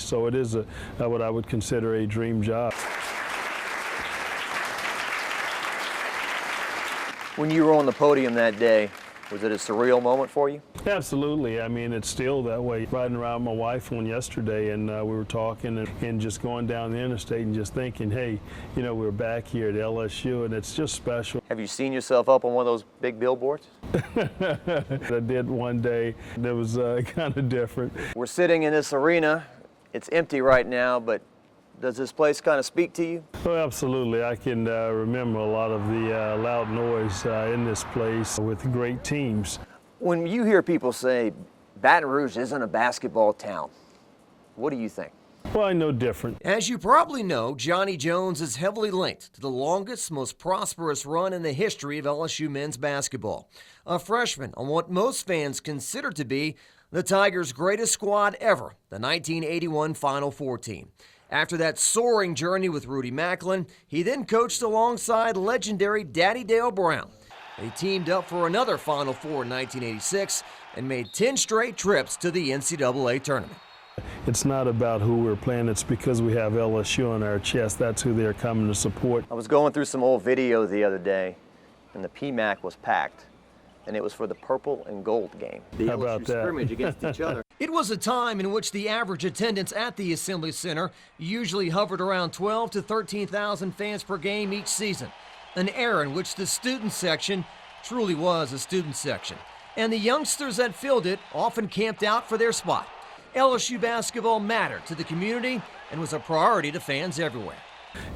So it is what I would consider a dream job. When you were on the podium that day, was it a surreal moment for you? Absolutely. I mean, it's still that way. Riding around with my wife on yesterday, and we were talking and just going down the interstate and just thinking, hey, you know, we're back here at LSU, and it's just special. Have you seen yourself up on one of those big billboards? I did one day. That was kind of different. We're sitting in this arena. It's empty right now, but does this place kind of speak to you? Oh, absolutely. I can remember a lot of the loud noise in this place with great teams. When you hear people say Baton Rouge isn't a basketball town, what do you think? Well, I know different. As you probably know, Johnny Jones is heavily linked to the longest, most prosperous run in the history of LSU men's basketball. A freshman on what most fans consider to be the Tigers' greatest squad ever, the 1981 Final Four team. After that soaring journey with Rudy Macklin, he then coached alongside legendary Daddy Dale Brown. They teamed up for another Final Four in 1986 and made 10 straight trips to the NCAA tournament. It's not about who we're playing, it's because we have LSU on our chest. That's who they're coming to support. I was going through some old video the other day, and the PMAC was packed, and it was for the purple and gold game. The How about LSU that? scrimmage against each other. It was a time in which the average attendance at the Assembly Center usually hovered around 12 to 13,000 fans per game each season, an era in which the student section truly was a student section, and the youngsters that filled it often camped out for their spot. LSU basketball mattered to the community and was a priority to fans everywhere.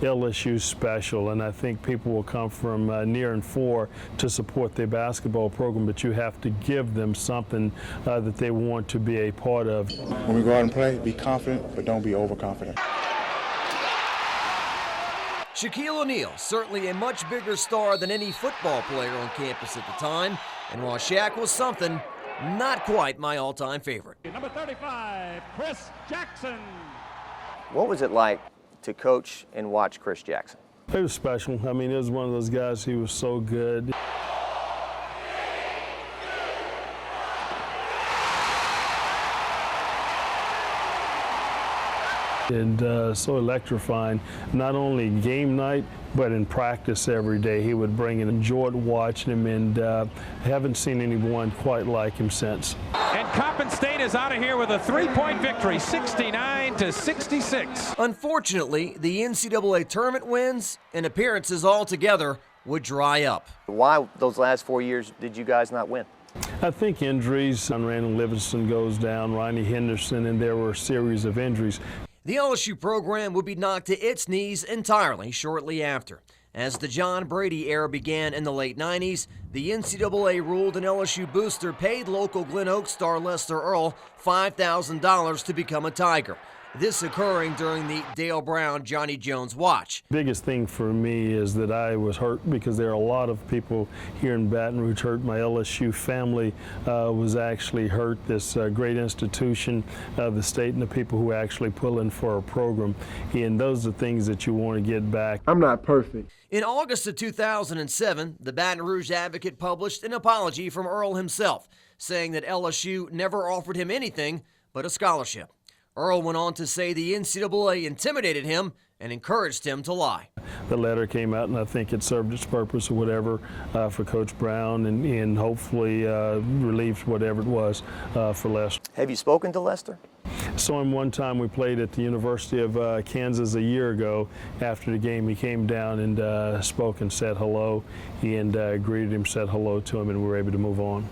LSU's special, and I think people will come from near and far to support their basketball program, but you have to give them something that they want to be a part of. When we go out and play, be confident, but don't be overconfident. Shaquille O'Neal, certainly a much bigger star than any football player on campus at the time, and while Shaq was something, not quite my all-time favorite. Number 35, Chris Jackson. What was it like to coach and watch Chris Jackson? It was special. I mean, it was one of those guys who was so good. And so electrifying, not only game night, but in practice every day. He would bring it. Enjoyed watching him, and haven't seen anyone quite like him since. And Coppin State is out of here with a 3-point victory, 69-66. Unfortunately, the NCAA tournament wins and appearances altogether would dry up. Why those last 4 years did you guys not win? I think injuries. Randall Livingston goes down, Ronnie Henderson, and there were a series of injuries. The LSU program would be knocked to its knees entirely shortly after. As the John Brady era began in the late 90s, the NCAA ruled an LSU booster paid local Glen Oaks star Lester Earl $5,000 to become a Tiger. This occurring during the Dale Brown, Johnny Jones watch. Biggest thing for me is that I was hurt because there are a lot of people here in Baton Rouge hurt. My LSU family was actually hurt. This great institution, the state, and the people who actually pull in for our program. And those are things that you want to get back. I'm not perfect. In August of 2007, the Baton Rouge Advocate published an apology from Earl himself, saying that LSU never offered him anything but a scholarship. Earl went on to say the NCAA intimidated him and encouraged him to lie. The letter came out, and I think it served its purpose or whatever for Coach Brown, and hopefully relieved whatever it was for Lester. Have you spoken to Lester? Saw him one time. We played at the University of Kansas a year ago. After the game, he came down and spoke and said hello, and greeted him, said hello to him, and we were able to move on.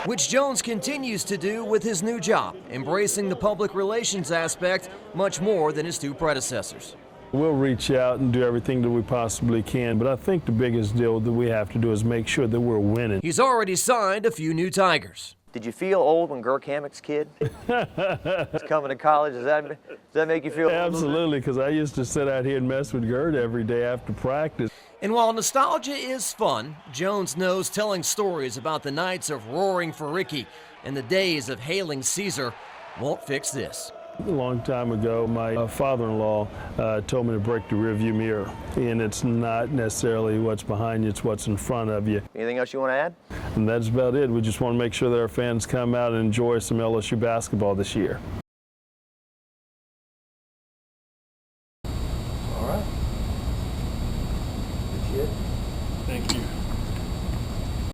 Which Jones continues to do with his new job, embracing the public relations aspect much more than his two predecessors. We'll reach out and do everything that we possibly can, but I think the biggest deal that we have to do is make sure that we're winning. He's already signed a few new Tigers. Did you feel old when Girk Hammock's kid was coming to college? Does that make you feel old? Absolutely, because I used to sit out here and mess with Gert every day after practice. And while nostalgia is fun, Jones knows telling stories about the nights of roaring for Ricky and the days of hailing Caesar won't fix this. A long time ago, my father-in-law told me to break the rearview mirror, and it's not necessarily what's behind you, it's what's in front of you. Anything else you want to add? And that's about it. We just want to make sure that our fans come out and enjoy some LSU basketball this year.